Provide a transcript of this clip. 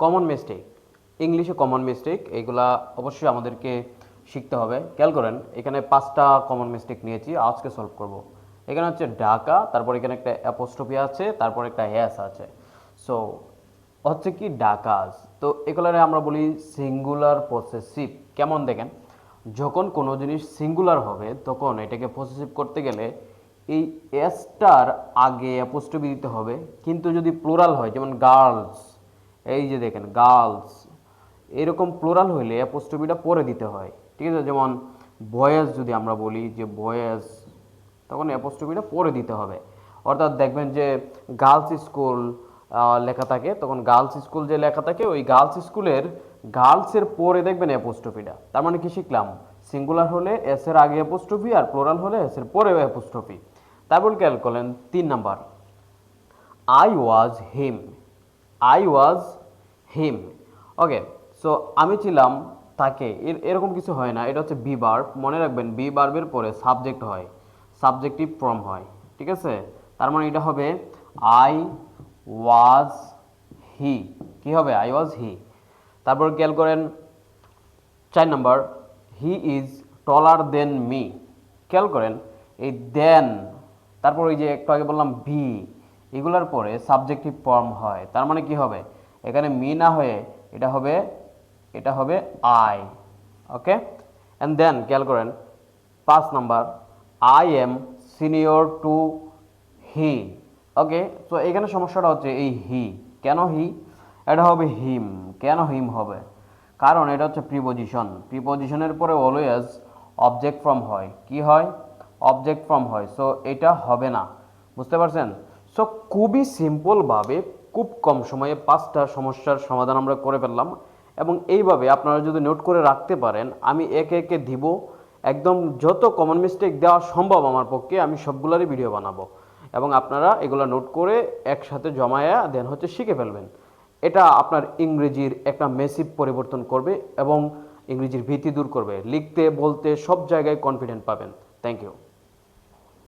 Common mistake, ইংলিশে common mistake, এইগুলা অবশ্যই আমাদেরকে শিখতে হবে। খেয়াল করেন, এখানে 5টা কমন মিস্টেক নিয়েছি, আজকে সলভ করব। এখানে হচ্ছে ঢাকা, তারপর এখানে একটা অ্যাপোস্ট্রফি আছে, তারপর একটা এস আছে। সো হচ্ছে কি ডাকাস। তো এগুলারে আমরা বলি সিঙ্গুলার পসেসিভ। কেমন দেখেন, যখন কোনো জিনিস সিঙ্গুলার হবে তখন এটাকে পসেসিভ করতে গেলে এই এসটার আগে অ্যাপোস্ট্রফি দিতে হবে। কিন্তু যদি প্লুরাল হয়, যেমন গার্লস, এই যে দেখেন গার্লস, এরকম প্লুরাল হইলে অ্যাপোস্ট্রফিটা পরে দিতে হয়। ঠিক আছে, যেমন বয়েজ যদি আমরা বলি যে বয়েজ, তখন অ্যাপোস্ট্রফিটা পরে দিতে হবে। অর্থাৎ দেখবেন যে গার্লস স্কুল লেখা থাকে, তখন গার্লস স্কুল যে লেখা থাকে ওই গার্লস স্কুলের গার্লসের পরে দেখবেন অ্যাপোস্ট্রফিটা। তার মানে কি শিখলাম, সিঙ্গুলার হলে এস এর আগে অ্যাপোস্ট্রফি, আর প্লুরাল হলে এস এর পরে অ্যাপোস্ট্রফি। তারপর খেয়াল করলেন 3 number, I was him. I was him. Okay, so আমি ছিলাম তাকে, এরকম কিছু হয় না, এটা হচ্ছে বি ভার্ব। মনে রাখবেন বি ভার্বের পরে সাবজেক্ট হয়, সাবজেক্টিভ ফর্ম হয়। ঠিক আছে, তার মানে এটা হবে আই ওয়াজ হি। কি হবে, আই ওয়াজ হি। তারপর খেয়াল করেন 4 number, he is taller than me. খেয়াল করেন এই দেন, তারপর ওই যে একটু আগে বললাম বি, এগুলার পরে সাবজেক্টিভ ফর্ম হয়। তার মানে কি হবে, এখানে মি না হয়ে এটা হবে আই। ওকে, অ্যান্ড দেন খেয়াল করেন 5 number, I am senior to he. Okay, তো এখানে সমস্যাটা হচ্ছে এই হি। কেন হি, এটা হবে হিম। কেন হিম হবে, কারণ এটা হচ্ছে প্রিপোজিশন। প্রিপোজিশনের পরে অলওয়েজ অবজেক্ট ফর্ম হয়। কি হয়, অবজেক্ট ফর্ম হয়। সো এটা হবে না, বুঝতে পারছেন? সো খুবই সিম্পলভাবে খুব কম সময়ে 5টা সমস্যার সমাধান আমরা করে ফেললাম। এবং এইভাবে আপনারা যদি নোট করে রাখতে পারেন, আমি একে একে দিব, একদম যত কমন মিস্টেক দেওয়া সম্ভব আমার পক্ষে আমি সবগুলোরই ভিডিও বানাবো। এবং আপনারা এগুলো নোট করে একসাথে জমায়া দেন হচ্ছে শিখে ফেলবেন। এটা আপনার ইংরেজির একটা মেসিভ পরিবর্তন করবে এবং ইংরেজির ভীতি দূর করবে। লিখতে বলতে সব জায়গায় কনফিডেন্ট পাবেন। Thank you.